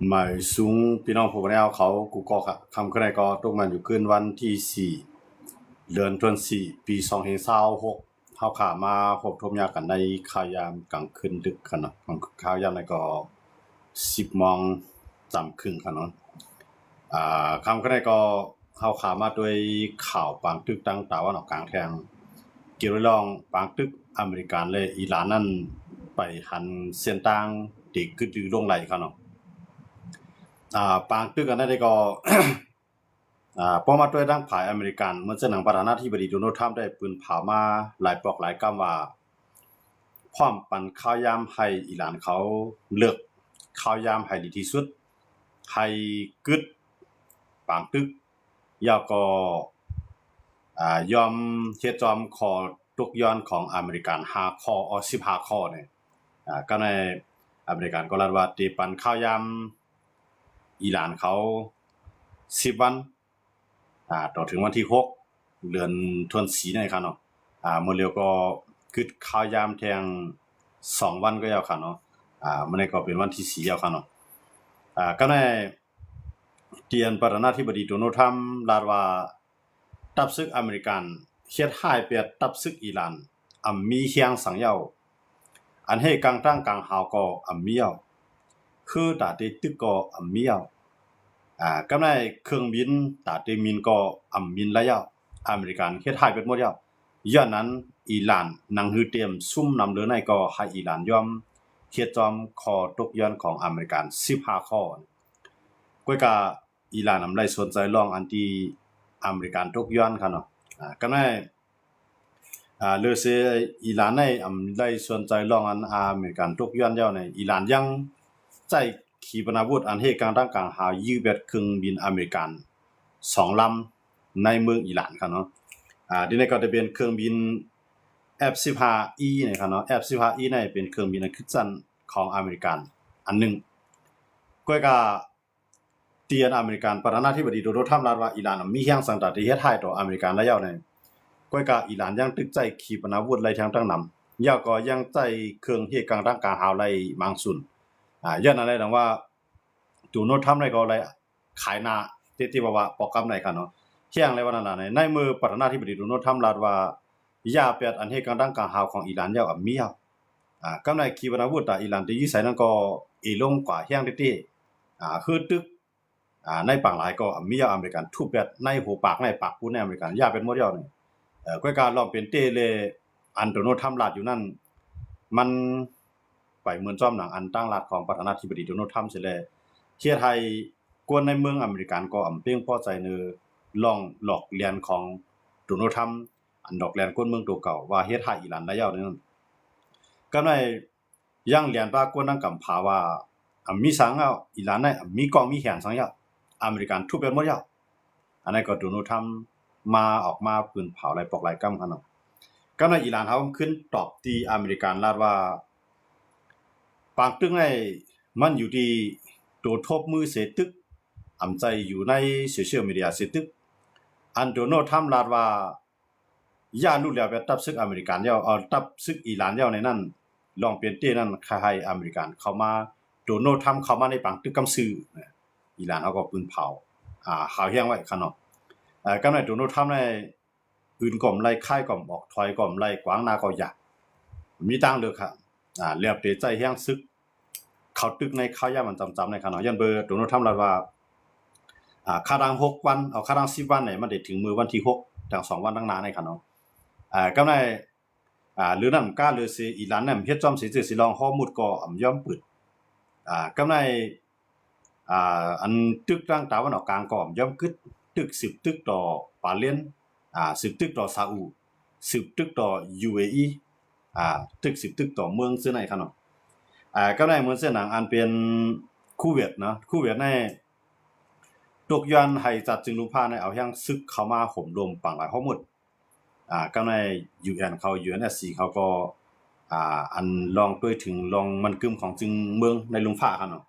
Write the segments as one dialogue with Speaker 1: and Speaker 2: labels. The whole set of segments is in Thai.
Speaker 1: หมายสูงพี่น้องผู้บริหารเขากูก็คำขึ้นในก็ตกมันอยู่ขึ้นวันที่4 เดือนธันวาคมปี2026เขาขามาพบทบยากันในข่าวยามกลางคืนดึกขนาดข่าวยามในก็10 โมงจำครึ่งขนาดคำขึ้นในก็เขาขามาด้วยข่าวปางตึกตั้งตาวันออกกลางแทงเกี่ยวกับเรื่องปางตึกอเมริกันและอิหร่านนั่นไปหันเส้นต่างเด็กขึ้นดื้อลงไหลขนาดปางตึกกันได้ก็ พอมาด้วยดังฝ่ายอเมริกันเมื่อเสนอประธานาธิบดีโดนัลด์ทรัมป์ได้ปืนเผามาหลายปอกหลายกำว่าพร้อมปันข้าวยามให้อิหร่านเขาเลือกข้าวยามให้ดีที่สุดให้กึดปางตึกยาวก็ยอมเฮ็ดจอมขอตกย้อนของอเมริกัน5ข้ออ15ข้อเนี่ยก็ในอเมริกันก็รัดว่าตีปันข้าวยามอิหร่านเขา10 วันต่อถึงวันที่6 เดือนธันวาคมนี่ครับเนาะมื้อเร็วก็กึดข้าวยามแทง2 วันก็ยาวค่ะเนาะมื้อนี้ก็เป็นวันที่4แล้วค่ะเนาะก็ในเตียนประธานาธิบดีโดนัลด์ทรัมป์ลาดว่าตับซึกอเมริกันเฮ็ดให้เปียตับซึกอิหร่านมีเฮียงสังเยาอันให้กลางตั้งกลางหาวก็มีเยาคือตาติตึกก็มีเยากำไรเครื่องบินตาเตมินก็บินระยะอเมริกันเฮ็ดให้เป็นหมดแล้วย้อนนั้นอิหร่านนังฮือเตรียมซุ่มนำเรือในก็ให้อิหร่านยอมเฮ็ดจอมขอตกย้อนของอเมริกัน15ข้อก้อยกะอิหร่านนำได้สนใจลองอันที่อเมริกันตกย้อนค่ะเนาะกำไรเลือเซอิหร่านในได้สนใจลองอันอเมริกันตกย้อนแล้วในอิหร่านยังใจขีปนาวุธอันเหตุการณ์ต่างๆหายืแบบเครื่องบินอเมริกัน2 ลำในเมืองอิหร่านครับเนาะทีนี้ก็จะเป็นเครื่องบิน F-15E นะครับเนาะ F-15E นี่เป็นเครื่องบินอันคิดสั้นของอเมริกันอันนึงก็ก็เตียนอเมริกันประธานาธิบดีโดนัลด์ทรัมป์ลาดว่าอิหร่านมีเฮียงสังกัดที่เฮ็ดให้ต่ออเมริกันระยะนี้ก็ก็อิหร่านยังตึกใจขีปนาวุธไรทางตั้งนำยาวก็ยังใจเครื่องเหตุการณ์ต่างๆหาไรมังสุนย้อนอะไรดังว่าดูโนทำอะไรก็อะไรขายนาที่ว่าปอกกำไหนค่ะเนาะเที่ยงอะไรว่านั่นน่ะในมือประธานาธิบดีดูโนทำลาดว่ายาเปียดอันเหตุการณ์ต่างๆหาของอิหร่านยาวมีกำไรขีปนาวุธอิหร่านที่อยู่ไสนั้นก็ลงกว่าเฮียงติคือตึกในปางหลายก็มีอเมริกันทุบแบบในหูปากในปากพูดในอเมริกันยาเป็นหมดแล้วนี่ก็การลองเป็นเตเลอันโดนัลด์ทรัมป์ลาดอยู่นั่นมันไปเหมือนจอมหนังอันตั้งรัฐของประธานาธิบดีโดนัลด์ทรัมป์เสียแล้วเที่ยไทยกวนในเมืองอเมริกันก็เพียงพอใจเนือลองหลอกเลียนของโดนัลด์ทรัมป์อันดอกแลนกวนเมืองตัวเก่าว่าเฮ็ดให้อิหร่านได้ยาวนั่นก็ในยังเลียนปากวนนังกำพาว่ามีสังเอาอิหร่านในมีกองมีแขนสังยาอเมริกันทุบเป็นหมดยาวอันนั้นก็โดนัลด์ทรัมป์มาออกมาปืนเผาหลายปอกหลายกำคั่นเนาะก็ในอิหร่านเฮาขึ้นตอบตีอเมริกันลาดว่าปางตึงในมันอยู่ที่ตัวทบมือเสตึกใจอยู่ในโซเชียลมีเดียเสตึกอันโดนัลด์ทรัมป์ลาดว่าย่ารู้แล้วแบบตับซึกอเมริกันแล้วตับซึกอิหร่านแล้วในนั้นลองเปลี่ยนเต้นั้นให้อเมริกันเข้ามาโดนัลด์ทรัมป์เข้ามาในปางตึกกำซื้ออิหร่านเฮาก็ปืนเผาข่าวแห้งไว้คั่นเนาะก็ในโดนัลด์ทรัมป์ในอื่นก่อมไล่ค่ายก่อมออกถอยก่อมไล่กวางหน้าก็อยากมีตังเด้อครับเรียบเตใจแห้งซึกเขาตึกในข้าวยามันจำๆในขณะยันเบอร์โดนัลด์ทรัมป์ลาว่าค่าดัง6 วันเอาค่าดัง10 วันเนี่ยมันได้ถึงมือวันที่6ทั้ง2 วันทั้งหน้าในขณะก็ในหรือนั่นก้าหรือสิอิหร่านเนี่ยเฮ็ดจอมสิสิลองฮอมุดก็ยอมปึดก็ในอันตึกต่างตะวันออกกลางก็ยอมกึดตึก10 ตึกต่อปาเลน10 ตึกต่อซาอุ10 ตึกต่อ UAE ตึก10 ตึกต่อเมืองซื่อในคั่นเนาะก็ได้เหมือนเส้นหนังอันเป็นคูเวตเนาะคูเวตในตกย้อนให้จัดจึงรู้พาในเอาแห่งซึกเข้ามาห่มรวมปังหลายข้อมูลก็ใน UN เขา UNSC เขาก็อันลองด้วยถึงลองมันกึมของจึงเมืองในลุงฟ้าคั่นเนาะ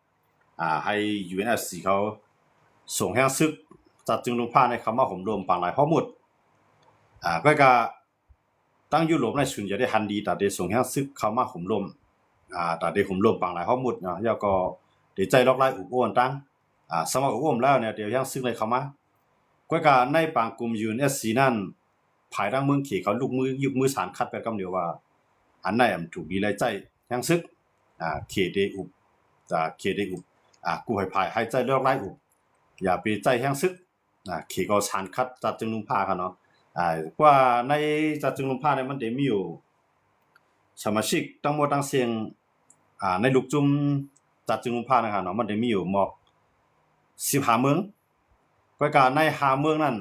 Speaker 1: ให้ UNSC เขาส่งแห่งซึกจัดจึงรู้พาในเข้ามาห่มรวมปังหลายข้อมูลก็ตั้งยุโรปในส่วนใหญ่ได้หันดีแต่ได้ส่งแห่งซึกเข้ามาห่มรวมแต่ได้ห่มรวมปังหลายข้อมูลเนาะแล้วก็ เดี๋ยวใจล็อกไล่อุบอ้วนตั้งสมัครอุบอ้วนแล้วเนี่ยเดี๋ยวยังซึกเลยเข้ามาก็การในปางกลุ่มยูนเอสซีนั่นภายดังเมืองเขเขาลูกมือยุกมือสารคัดไปกำเดียวว่าอันไหนถูกดีไรใจยังซึกเขเดอุบเขเดอุบกูให้ภายให้ใจล็อกไล่อุบอย่าไปใจยังซึกเขก็สารคัดจัดจึงลุงผ้ากันเนาะว่าในจัดจึงลุงผ้าเนี่ยมันเดี๋ยวมีอยู่สมาชิกทั้งหมดทั้งเสียงในลูกจุ่มจัดจึงลุงผ้านะครับเนาะมันเดี๋ยวมีอยู่หมอก15เมืองก็การใน5เมืองนั้น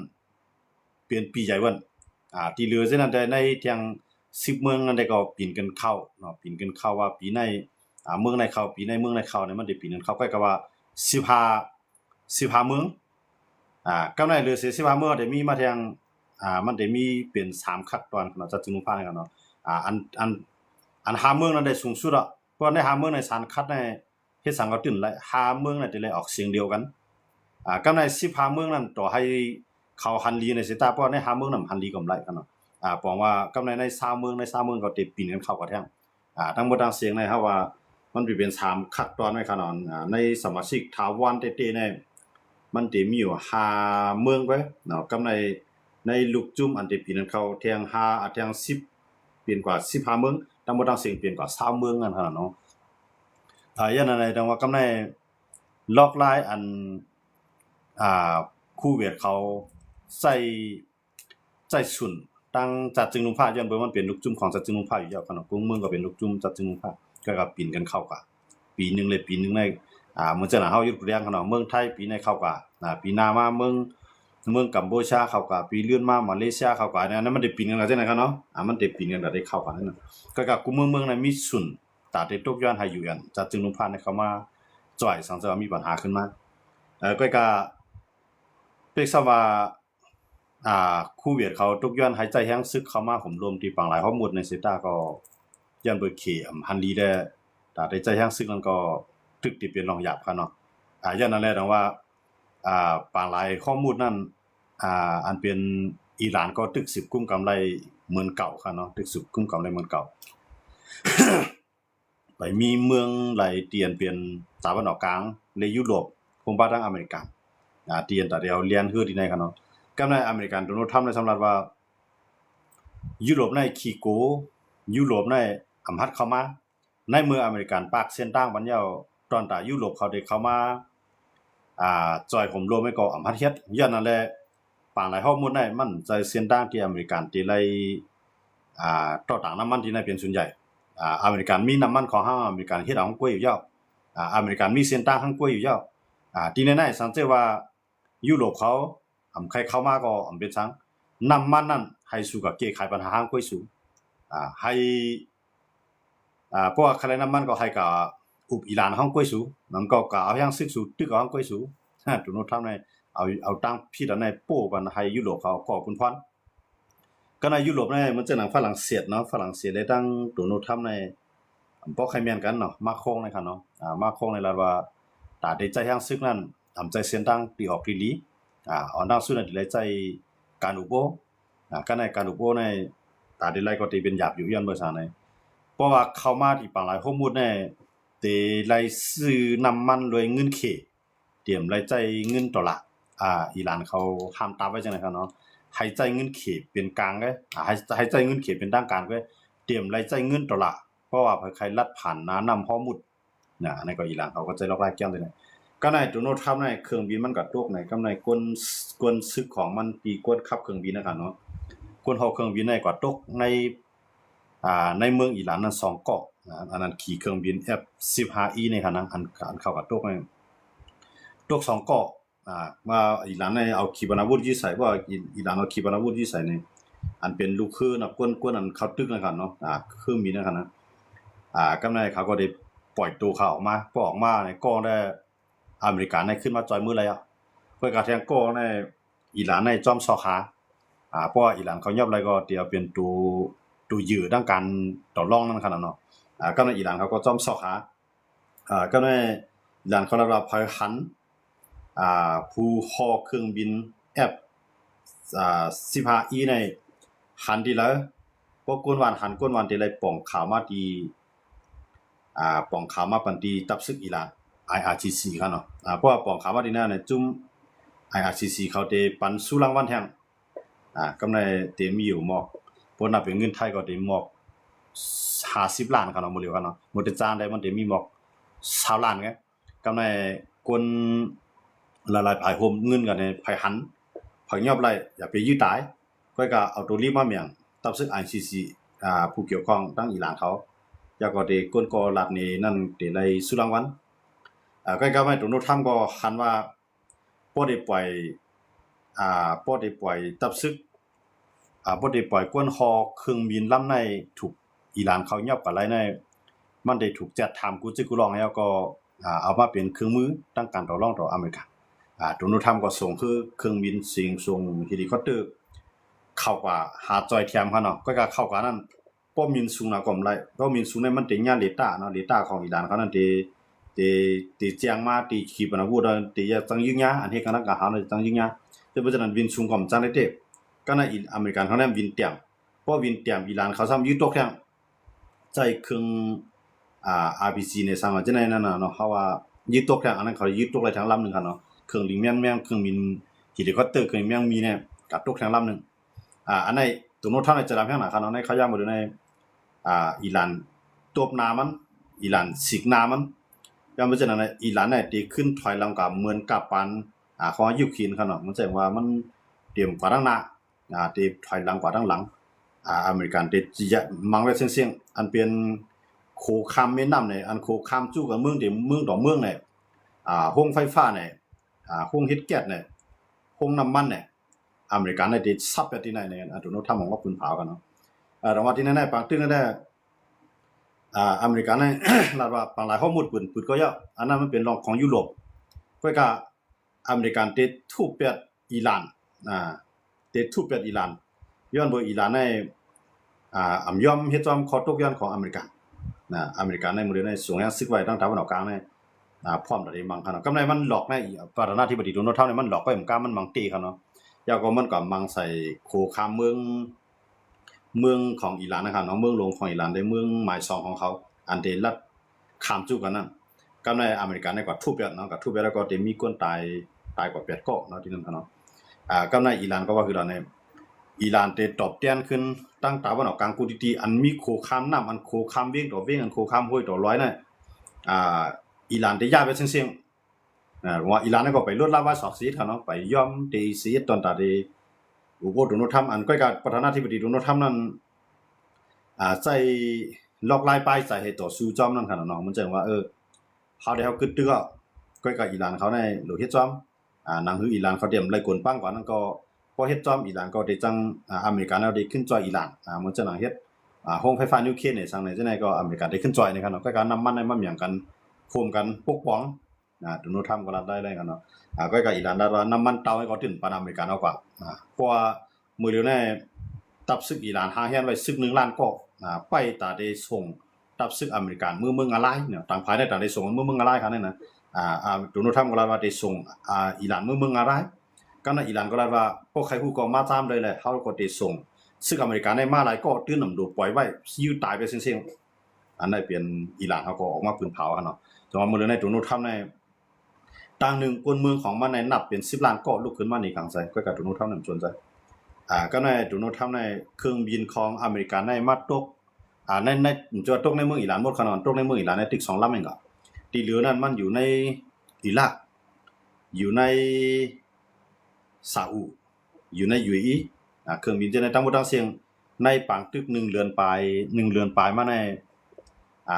Speaker 1: เปลี่ยนปีใหญ่วันที่เหลือเส้นนั้นได้ในเทียง10เมืองนั้นได้ก็ปีนกันเข้าเนาะปีนกันเข้าว่าปีในเมืองในเข้าปีในเมืองในเข้าเนี่ยมันได้ปีนกันเข้าก็ว่า15เมืองกำไรเหลือ15เมืองได้มีมาเทียงมันได้มีเป็น3ขั้นตอนเนาะจัดจึงลุงผ้ากันเนาะอัน5เมืองนั้นได้สูงสุดอ่ะเพราะใน5เมืองในสารคัดในเฮ็ดสังกัดตื่นหลาย5เมืองนั้นได้เลยออกเสียงเดียวกันกำใน15เมืองนั้นต่อให้เขาหันลีในสิตาเพราะใน5เมืองนั้นหันลีกำไรกันเนาะบอกว่ากำใน3เมืองก็ติดปีนกันเข้ากันแท้ทั้งหมดทั้งเสียงในเฮาว่ามันเป็น3ขั้นตอนไว้ค่ะเนาะในสมาชิกถาวรเต้ๆเนี่ยมันสิมีอยู่5เมืองไว้เนาะกำในลูกจุ่มอันที่ปีนกันเข้าแทง5แทง10เปลี่ยนกว่า15เมืองทั้งหมดทั้งเสียงเปลี่ยนกว่า20เมืองกันค่ะเนาะยันอะไรดังว่ากำในล็อกไลน์อันคู่เวียดเขาใส่สุนตั้งจัดจึงลุงผ้าย้อนเบิ่งมันเป็นลูกจุ่มของจัดจึงลุงผ้าอยู่แล้วกันเนาะกรุงเมืองก็เป็นลูกจุ่มจัดจึงลุงผ้าก็ปีนกันเข้ากะปีนึงเลยปีนึงในเหมือนจังเฮาอยู่เรียงกันเนาะเมืองไทยปีในเข้ากะปีหน้ามาเมืองกัมพูชาเข้ากะปีเลื่อนมามาเลเซียเข้ากะนั้นมันได้ปีนกันจังได๋กันเนาะมันได้ปีนกันได้เข้ากะนั่นก็กรุงเมืองนั้นมีสุนตาได้ตกย้อนให้อยู่อันจัดจึงลุงผ้าในเข้ามาจ่อยสังจะมีปัญหาขึ้นมาก็เปกซะว่าคู่เวียดเขาตกย้อนหายใจแห้งซึกเข้ามาผมรวมที่ปังหลายข้อมูลในเซตาก็ย้อนเบิดเขหันดีได้ตาได้ใจแห้งซึกนั้นก็ตึกที่เป็นรองหยาบกันเนาะย้อนนั่นแหละดังว่าปังหลายข้อมูลนั้นอันเป็นอิหร่านก็ตึก10กุมกำไรเหมือนเก่าค่ะเนาะตึก10กุมกำไรเหมือนเก่า ไปมีเมืองหลายเตียนเป็นตะวันออกกลางในยุโรปคงบ้านทางอเมริกันเตียนแต่เดียวเรียนคือที่ไหนกันเนาะกำในอเมริกันโดนัลด์ทรัมป์ได้สำหรับว่ายุโรปในขี้โกยุโรปในอำหัดเข้ามาในเมืองอเมริกันปากเส้นต่างบันยาวตอนตายุโรปเขาได้เข้ามาจอยผมรวมไว้ก็อำหัดเฮ็ดย้อนนั่นแหละปางหลายข้อมูลได้มันใจเส้นต่างที่อเมริกันที่ไลต่อต่างน้ำมันที่ในเป็นส่วนใหญ่อเมริกันมีน้ำมันของเฮาอเมริกันเฮ็ดเอากล้วยอยู่ยาวอเมริกันมีเส้นต่างข้างกล้วยอยู่ยาวที่แน่ๆสังเกตว่ายุโรปเขาใครเข้ามาก็เป็นซังน้ำมันนั้นให้สู้กับแก้ไขปัญหาทางกล้วยสูให้เพราะว่าใครน้ำมันก็ให้กับอุบอิหร่านห้องกล้วยสูนั่นก็เอาอย่างซึกสูตึกกับห้องกล้วยสูตัวโน้ตทำในเอาตั้งพี่แล้วในโป้กันให้ยุโรปเขาก็คุณพรก็ในยุโรปในมันจะหนังฝรั่งเศสเนาะฝรั่งเศสได้ตั้งตัวโน้ตทำในบ่ใครแม่นกันเนาะมาโคงในคั่นเนาะมาโคงในลาว่าตาได้ใจแห่งซึกนั้นทำใจเส้นตั้งตีออกดีลีอันดับสุดนั้นได้ใจการอุโบก็ในการอุโบในตาได้ไล่ก็ตีเป็นหยาบอยู่ย้อนเบอร์ซาในเพราะว่าเข้ามาที่ปางหลายข้อมูลในเตไล่ซื้อน้ำมันด้วยเงินเขเตรียมไล่ใจเงินดอลลาร์อิหร่านเขาห้ามตามไว้จังได๋ครับเนาะให้ใจเงินเขเป็นกลางเด้ให้ใจเงินเขเป็นทางการเด้เตรียมไล่ใจเงินดอลลาร์เพราะว่าใครลัดผ่านน้ำฮอร์มุซในก็อิหร่านเขาก็ใจล็อกไล่แก้มได้ก็ในโดนัลด์ทรัมป์ในเครื่องบินมันก็ตกในกำในกลซึกของมันปีกวนขับเครื่องบินนะครับเนาะกวนเฮาเครื่องบินในก็ตกในเมืองอิหร่านนั้น2เกาะอันนั้นขี่เครื่องบิน F-15E ในขณะอันเข้ากับตกในตก2เกาะว่าอิหร่านในเอาขีปนาวุธยิงใส่ว่าอิหร่านเอาขีปนาวุธยิงใส่ในอันเป็นลูกคือนะกวนอันเข้าตึกนะครับเนาะเครื่องบินนะครับนะกำในเขาก็ได้ปล่อยตัวเขาออกมาในกองได้อเมริกันในขึ้นมาจอยมือเลยเพื่อกระแทงกองในอิหร่านในจอมซอขาเพราะอิหร่านเขายอบอะไรก็เดี๋ยวเป็นตัวยื้อด้านการต่อรองนั่นขนาดเนาะก็ในอิหร่านเขาก็จอมซอขาก็ในอิหร่านเขารับพายหันผู้ฮอเครื่องบิน F-15E ในหันที่แล้วพวกก้นวันที่ไรป่องข่าวมาดีป่องข่าวมาปันดีตับซึกอิหร่าน IRGC ครับเนาะเพราะว่าปองข่าวว่าที่นั่นเนี่ยจุ่ม IRGC เขาได้ปันสู้รางวัลแทงกำไรเต็มมีอยู่หมอกเพราะนับเป็นเงินไทยก็ได้หมอก50ล้านครับเนาะมื้อเดียวกันเนาะมื้อแต่จ้างได้มันได้มีหมอก20ล้านไงกำไรคนหลายๆภายโฮมเงินกันในภายหันภายยอบไรอย่าไปยื้อตายก็เอาตัวรีบมาเมียงตับซึก ICC ผู้เกี่ยวข้องตั้งอิหร่านเขาอยากก็ได้ก้นกอลัดนี้นั่นได้ไล่สุรางวัลก็ไม่ตรงโน้นทำก็หันว่าบ่ได้ปล่อยบ่ได้ปล่อยตับซึกบ่ได้ปล่อยกวนฮอเครื่องบินลำในถูกอิหร่านเขายับกับไรในมันได้ถูกจัดทำกูจิกูลองแล้วก็เอามาเป็นเครื่องมือตั้งการต่อรองต่ออเมริกาตรงโน้นทำก็ส่งคือเครื่องบินสิงส่งเฮลิคอปเตอร์เข้ากว่าหาจอยเทียมเขาเนาะก็เข้ากว่านั้นป้อมมินสูงนะก็ไรป้อมมินสูงในมันเป็นญาเรต้าเนาะเรต้าของอิหร่านเขานั่นตีเจียงมาตีขีปนาวุธตีจังยิงยาอันที่กันนักหาในจังยิงยาแต่เพราะฉะนั้นวินสูงก่อมจังได้เตะก็ในอเมริกันเขาเนี่ยวินเตียมเพราะวินเตียมอิหร่านเขาซ้ำยึดตกแทงใจเครื่องRPG ในซ้ำจะในนั่นน่ะเนาะเขาว่ายึดตกแทงอันนั้นเขายึดตกเลยทั้งลำนึงครับเนาะเครื่องลิงแม่งเครื่องบินเฮลิคอปเตอร์เครื่องแม่งมีเนี่ยกัดตกทั้งลำนึงอันในตัวโน้ตเท่าในจะรับแห่งหนาครับเนาะในเขาย่างมาดูในอิหร่านตบนามันอิหร่านสิกนามันยามเพราะฉะนั้นอิหร่านเนี่ยตีขึ้นถอยหลังกับเหมือนกับปันของยูเครนครับเนาะมันแสดงว่ามันเตรียมกว่าทั้งหน้าตีถอยหลังกว่าทั้งหลังอเมริกันตีจะมังไว้เสี่ยงอันเป็นโคข้ามแม่น้ำเนี่ยอันโคข้ามจู่กับเมืองที่เมืองต่อเมืองเนี่ยห้องไฟฟ้าเนี่ยห้องเฮ็ดแก๊สเนี่ยห้องน้ำมันเนี่ยอเมริกันเนี่ยตีซับไปที่ไหนเนี่ยอันตัวโน้ตทำของว่าปืนเผากันเนาะแต่ว่าที่นั่นเนี่ยปางตึ้งนั่นแหละอเมริกันเนี่ย ลาว่าบางหลายข้อมูลปืนก็เยอะอันนั้นมันเป็นรองของยุโรปก็อเมริกันเตะทุบเปียดอิหร่านเตะทุบเปียดอิหร่านย้อนบ่อิหร่านในอำยอมเฮ็ดจอมขอตกย้อนของอเมริกันอเมริกันในมื้อในสูงซึกไว้ตั้งตะวันออกกลางในพร้อมได้มังคั่นเนาะกำไรมันหลอกในประธานาธิบดีโดนัลด์ทรัมป์เนี่ยมันหลอกไปเหมือนกันมันมังตีครับเนาะยาวก็มันก็มังใส่โคคามเมืองของอิหร่านนะครับเนาะเมืองหลวงของอิหร่านได้เมืองหมาย2ของเขาอันเดลัดข้ามจู่กันนั่นกำในอเมริกันได้กว่าทุบเปียดเนาะกับทุบเปียดแล้วก็ได้มีคนตายกว่า8ก็เนาะที่นั่นเนาะกำในอิหร่านก็ว่าคือเราในอิหร่านได้ตอบแทนขึ้นตั้งตะวันออกกลางกูดีๆอันมีโคคามน้ำอันโคคามเวียงต่อเวียงอันโคคามห้วยต่อร้อยน่ะอิหร่านได้ย้ายไปเสี่ยงว่าอิหร่านก็ไปลดละว่า2สีครับเนาะไปยอมตีสีตอนตาดีอุโบโดนัลด์ทรัมป์อันก็กับประธานาธิบดีโดนัลด์ทรัมป์นั้นใจลอกลายไปใส่ให้ต่อสู้จอมนั่นครับเนาะมันจังว่าเขาได้เฮากึดตึกก็กับอิหร่านเขาในหรือเฮ็ดจอมหนังฮืออิหร่านเขาเตรียมไล่กวนปั้งกว่านั้นก็พอเฮ็ดจอมอิหร่านก็ได้จังอเมริกันเอาได้ขึ้นจอยอิหร่านมันจะหนังเฮ็ดโรงไฟฟ้านิวเคลียร์เนี่ยจังไหนจังได๋ก็อเมริกันได้ขึ้นจอยนะครับเนาะก็การนำมันในมาเมียงกันร่วมกันปกป้องโดนัลด์ทรัมป์ก็รับได้กันเนาะก็กับอิหร่านได้ว่าน้ำมันเตาให้ก็ถึงปานอเมริกันเอากว่าเพราะว่ามื้อเดียวในตับซึกอิหร่านหาแฮนไว้ซึก1ล้านก็ไปตาได้ส่งตับซึกอเมริกันเมืองอะไรเนี่ยต่างภายในตาได้ส่งเมืองอะไรครับนั่นนะโดนัลด์ทรัมป์ก็รับว่าได้ส่งอิหร่านเมืองอะไรก็นะอิหร่านก็รับว่าพวกใครฮู้ก็มาตามเลยแหละเฮาก็ได้ส่งซึกอเมริกันได้มาหลายก็ตื้อนำดูปล่อยไว้อยู่ตายไปเสี่ยงๆอันนั้นเป็นอิหร่านเขาก็ออกมาปืนเผาเนาะแต่ว่ามื้อในโดนัลด์ทรัมป์ในต่างหนึ่งคนเมืองของมันในนับเป็น10ล้านก็ลุกขึ้นมาในครั้งใส่ก็กับโดนัลด์ทรัมป์นำชวนใจก็ในโดนัลด์ทรัมป์ในเครื่องบินของอเมริกันในมาตกในจะตกในเมืองอิหร่านหมดขนาดตกในเมืองอิหร่านในตึก2ลำเองก็ที่เหลือนั้นมันอยู่ในอิรักอยู่ในซาอุอยู่ใน UAE เครื่องบินจะในทั้งหมดทั้งเสียงในปางตึก1เรือนปลายมาใน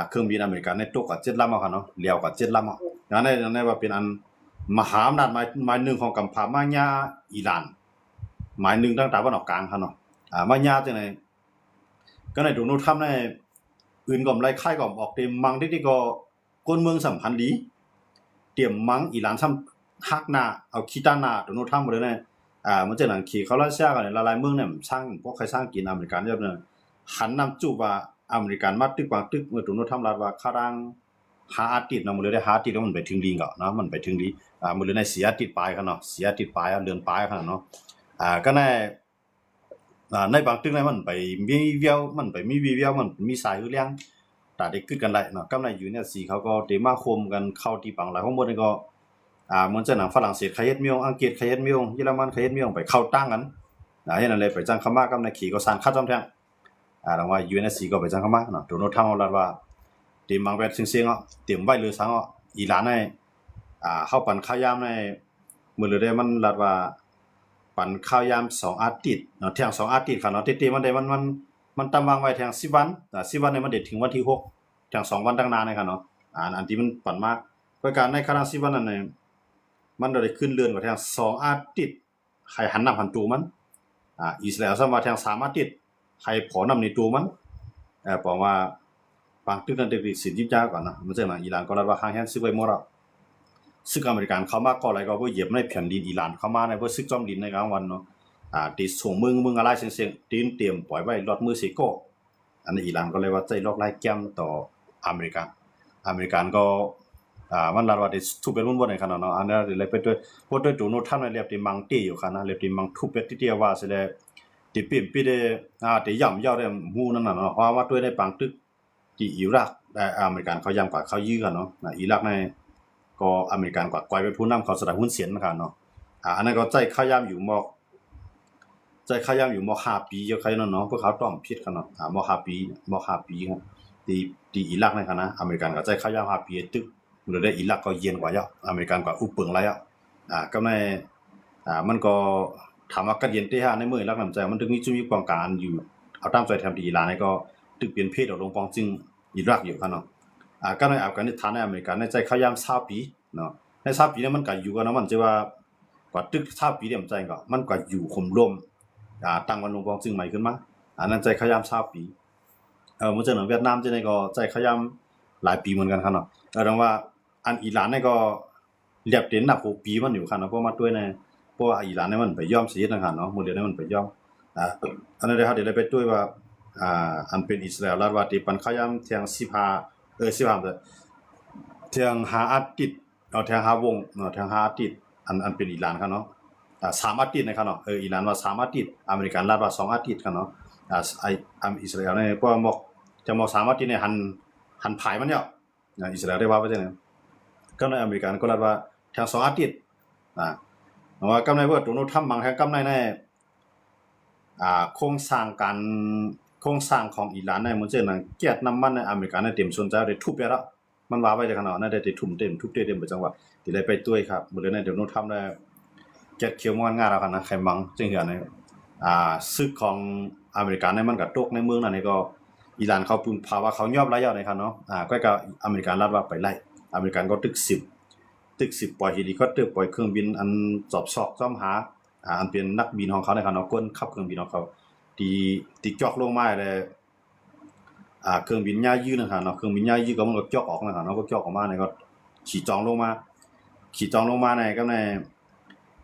Speaker 1: เครื่องบินอเมริกันในตกกับ7ลำเอาค่ะเนาะเลี้ยวกับ7ลำเอาในว่าเป็นอันมหาอำนาจหมายหนึ่งของกัมพูชามาญาอิหร่านหมายหนึ่งตั้งแต่ตะวันออกกลางค่ะเนาะมาญาจังได๋ก็ในโดนัลด์ทรัมป์ในอื่นก็ไล่ค่ายก็ออกเต็มมังที่ก็คนเมืองสำคัญดีเตรียมมังอิหร่านซ้ำฮักหน้าเอาขี้ตาหน้าโดนัลด์ทรัมป์บ่ได้นะมันจะหนังขี่เขารัสเซียกันหลายๆเมืองเนี่ยสร้างพวกใครสร้างกินอเมริกันเยอะเนี่ยหันนำจูบว่าอเมริกันมาตึกวางตึกเมื่อโดนัลด์ทรัมป์ลาดว่าคารังหาอาทิตย์เนาะมันเลยได้หาอาทิตย์แล้วมันไปถึงดีก็เนาะมันไปถึงดีมันเลยได้เสียอาทิตย์ปลายคั่นเนาะเสียอาทิตย์ปลายเดือนปลายคั่นเนาะก็ในบางตึกนั้นมันไปมีเวียวมันมีสายคือเลี้ยง ตาได้กึดกันได้เนาะกำไรอยู่เนี่ยสีเขาก็เตมาคมกันเข้าที่ปังหลายของหมดนี่ก็เหมือนจะหนังฝรั่งเศสใครเฮ็ดเมียงอังกฤษใครเฮ็ดเมียงเยอรมันใครเฮ็ดเมียงไปเข้าตั้งกันเฮ็ดนั่นเลยไปจ้างเขามากำไรขี่ก็สานคัดจอมแท้งรางว่า UNSC ก็ไปจ้างเขามาเนาะโดนทำเอาละว่าเตรียมบางแบบเสียงๆอ่ะเตรียมไว้เลยสังอ่ะอีหลานในเข้าปั่นข้าวยามในมื้อเลยได้มันลัดว่าปั่นข้าวยาม2อาทิตย์เนาะเที่ยง2อาทิตย์ค่ะเนาะเต็มๆมันได้มันตามวางไว้แทง10วัน10วันเนี่ยมันเด็ดถึงวันที่6แทง2วันตั้งนานนะครับเนาะอันที่มันปั่นมาประการในคณะ10วันนั้นเนี่ยมันได้ขึ้นเรือนกว่าแทง2อาทิตย์ให้หันน้ำหันตูมันอิสราเอลซะว่าแทง3อาทิตย์ให้ผอนำในตูมันบอกว่าบางตึกนั้นตึกสิยิบจ้าก่อนนะมันจะมาอิหร่านก็รัดว่าห่างแฮนซึกไว้หมดแล้วซึกอเมริกันเข้ามาก็อะไรก็บ่เหยียบในแผ่นดินอิหร่านเข้ามาในบ่ซึกจอมดินในกลางวันเนาะติดส่งมึงอะไรเสียงๆตีนเตรียมปล่อยไว้รอดมือสิโก้อันนี้อิหร่านก็เลยว่าใจลอกไล่แก้มต่ออเมริกันก็มันรัดว่าได้ทุบเป็นวนๆในขนาดเนาะอันนั้นเลยไปด้วยพวกด้วยตูโนท่านเรียบที่มังตี้อยู่ค่ะนะเรียบที่มังทุบเป็ดที่เดียวว่าสิได้ติปิ่มปิได้ติย่ำยาวได้ฮู้นั่นน่ะเนาะเพราะว่าด้วยในปังตึกที่อิรักได้อเมริกันเขาย่ำกว่าเขายื้อกันเนาะอิรักในก็อเมริกันกว่ากวายไปผู้นำเขาสนับหุ้นเสียนนะครับเนาะอันนั้นก็ใจเขาย่ำอยู่ม5ปีอยู่ใครเนาะพวกเขาต้องผิดกันเนาะม5ปีครับที่อิรักนะครับนะอเมริกันก็ใจเขาย่ำ5ปีตึกหรือได้อิรักก็เย็นกว่าเยอะอเมริกันกว่าอุปเปิงไรก็ในมันก็ถามว่ากัดเย็นที่5ในเมื่ออิรักนำใจมันถึงมีจุดมีความการอยู่เอาตามใจทำที่อิหร่านนี่ก็ตึกเปลี่ยนเพศออกลงปองจึงอิรักอยู่ครับเนาะก็ในอัฟกานิสถานในอเมริกันในใจเขาย่ำ20ปีเนาะใน20ปีนั้นมันก็อยู่กันเนาะมันจะว่ากว่าตึก20ปีเนี่ยมันใจก็มันก็อยู่ข่มร่มตั้งวันลงปองจึงใหม่ขึ้นมาอันนั้นใจเขาย่ำ20ปีมันจะเหมือนเวียดนามจะในก็ใจเขาย่ำหลายปีเหมือนกันครับเนาะดังว่าอันอิหร่านนี่ก็เรียบเต็นหนัก6ปีมันอยู่ครับเนาะเพราะมาด้วยในเพราะว่าอิหร่านนี่มันไปย่อมเสียนะครับเนาะโมเดลนี่มันไปย่อมอันนั้นเดี๋ยวเลยไปด้วยว่าอันเป็นอิสราเอลรัฐว่าที่ปันขยามเที่ยง15เที่ยง5อาทิตย์เอาเที่ยง5วงเนาะเที่ยง5อาทิตย์อันเป็นอิหร่านครับเนาะ3อาทิตย์นะครับเนาะอิหร่านว่า3อาทิตย์อเมริกันรัฐว่า2อาทิตย์ครับเนาะอิสราเอลเนี่ยเพราะว่าจะมอง3อาทิตย์เนี่ยหันผายมันเนี่ยอิสราเอลได้ว่าว่าจังได๋ก็ในอเมริกันก็รัฐว่าเที่ยง2อาทิตย์ว่ากำไรว่าโดนัลด์ทรัมป์บางแห่งกำไรในโครงสร้างของอิหร่านในมันจะนั่นเกียรติน้ำมันในอเมริกันในเต็มสนใจได้ทุบไปแล้วมันว่าไว้จังขนาดนั้นได้ทุบเต็มไปจังหวะที่ได้ไปด้วยครับมื้อนั้นเดี๋ยวโน้ตทำได้เกียรติเขียวมันงานแล้วกันนะใครมังจังเหือในซึกของอเมริกันในมันก็ตกในเมืองนั้นนี่ก็อิหร่านเขาปุ่นภาวะเขายอมไล่ยอดนะครับเนาะก็อเมริกันรัฐว่าไปไล่อเมริกันก็ตึก10ปล่อยเฮลิคอปเตอร์ปล่อยเครื่องบินอันจอบซอกซ่อมหาอันเป็นนักบินของเขานะครับเนาะก้นขับเครื่องบินของเขาที่จอกลงมาเลยเครื่องบินย่ายื้อนะครับเนาะเครื่องบินย่ายื้อก็มันก็จอกออกนะครับเนาะก็จอกออกมาเนี่ยก็ขี่จองลงมาในก็ใน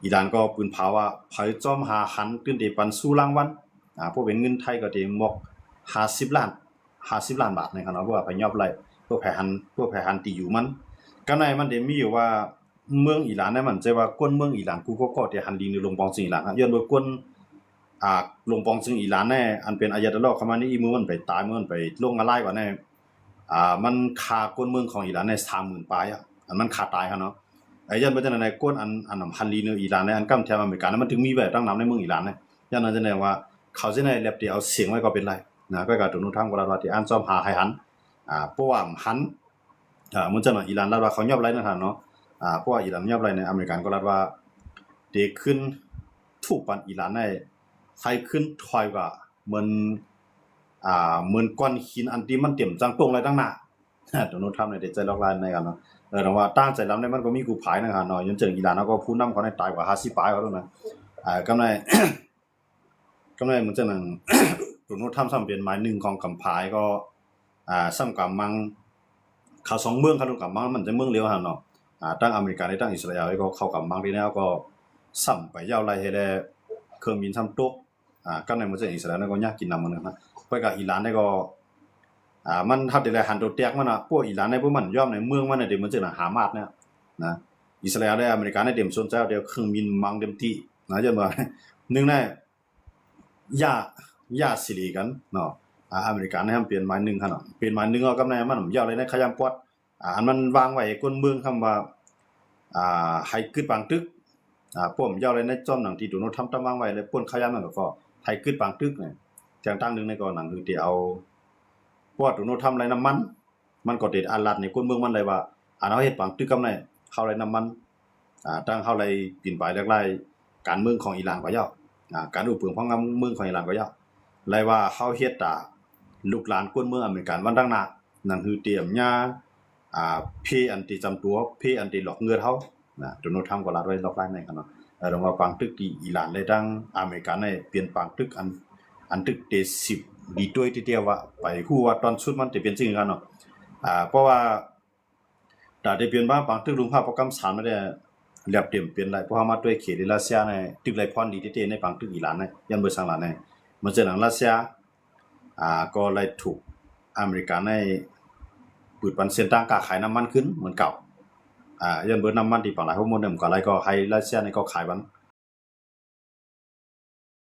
Speaker 1: อิหร่านก็ปืนเผาว่าเผาจอมหาหันขึ้นได้ปันสู้รางวัลพวกเป็นเงินไทยก็ได้หมก50ล้านบาทนะครับเนาะเพราะว่าไปยอบไล่พวกแผ่หันที่อยู่มันก็ในมันได้มีอยู่ว่าเมืองอิหร่านเนี่ยมันใจว่าก้นเมืองอิหร่านกูก็ที่หันดีในลงปองจึงอิหร่านย้อนว่าก้นลงปองจึงอิหร่านแน่อันเป็นอายาตอลลอฮ์เข้ามานี่มือมันไปตายมือมันไปลงอะไรกว่าแน่มันฆ่าก้นเมืองของอิหร่านใน 30,000 ปลายอันมันฆ่าตายครับเนาะย้อนว่าจังได๋ก้นอันฮันลีในอิหร่านในอันกำแถมอเมริกามันถึงมีแบบตั้งนำในเมืองอิหร่านเนี่ยย้อนนั้นจังได๋ว่าเขาสิได้แลบที่เอาเสียงไว้ก็เป็นไรนะก็โดนทางว่าที่อันซ่อมหาให้หันเพราะว่าหันมันจะว่าอิหร่านรัฐว่าเขายอมไล่นะครับเนาะเพราะว่าอิหร่านยอมไล่ในอเมริกันก็รัฐว่าเด็กขึ้นทุบปันอิหร่านได้ใครขึ้นถอยกว่าเหมือนก้อนหินอันที่มันเต็มจังตรงไรตั้งหน้าโดนทำในใจล็อกไลน์ในกันเนาะแต่ว่าตั้งใจล้ำในมันก็มีกูภายนะครับเนาะยันเจออิหร่านแล้วก็ผู้นำเขาได้ตายกว่า50ปลายเขาด้วยนะกำไรมันจะนั่นโดนทำซ้ำเป็นหมาย1ของกำพายก็ซ้ำกับมังเขา2เมืองเขากับมังมันจะเมืองเลียวหั่นเนาะตั้งอเมริกาได้ตั้งอิสราเอลก็เข้ากับมังที่แล้วก็ซ้ำไปยาวไล่ให้ได้เครื่องบินซ้ำตกก็ในมันจะอิสราเอลก็ยากกินนำมันนะไปกับอิหร่านได้ก็มันทับได้หันตัวแตกมันพวกอิหร่านในพวกมันย่อมในเมืองมันเดี๋ยวมันจะหามาดเนี่ยนะอิสราเอลได้อเมริกาได้เต็มสนใจเดี๋ยวเครื่องบินมังเต็มที่นะจนว่านึงได้ยาสิริกันเนาะ อเมริกันให้มันเปลี่ยนหมาย1คั่นเนาะเปลี่ยนหมาย1เอากำในมันยาวเลยในขยามปอดอันมันวางไว้ก้นเมืองคำว่าให้กึดปางตึกป้อมยาวเลยในจอมหนังที่ดูโนทำตามวางไว้เลยป่นขยามนั่นก็ให้กึดปางตึกเนี่ยจังตั้งนึงในก่อนหนังคือที่เอาปอดดูโนทำไรน้ำมันก็ติดอันลัดในก้นเมืองมันเลยว่าอันเฮาเฮ็ดปางตึกกำในเข้าไรน้ำมันตั้งเข้าไรปิ่นไปแรกๆการเมืองของอิหร่านก็ยาวการอุปถัมภ์ของเมืองของอิหร่านก็ยาวเลยว่าเฮาเฮ็ดลูกหลานก้นเมืองอเมริกันวันดังหน้านั่นคือเตรียมยาเพอันที่จำตัวเพอันที่หลอกเงินเฮาโดนัลด์ทรัมป์ก็ลาดไว้รอบหลายในกันเนาะลงว่าปางตึกที่อิหร่านเลยดังอเมริกันให้เปลี่ยนปางตึกอันตึกเต10ดีด้วยทีเดียวว่าไปฮู้ว่าตอนสุดมันจะเป็นจริงกันเนาะเพราะว่าถ้าได้เปลี่ยนบ้านปางตึกลุงภาพโปรแกรม3ไม่ได้เรียบเต็มเปลี่ยนหลายเพราะว่ามาด้วยเขตรัสเซียในตึกหลายพรดีเตในปางตึกอิหร่านในยันเบอร์สังหลานในมันจะหนังรัสเซียก็เลยถูกอเมริกันในปืดปันเส้นทางการขายน้ำมันขึ้นเหมือนเก่ายันเบอร์น้ำมันที่ปางหลายฮอร์โมนก็อะไรก็ให้รัสเซียในก็ขายมัน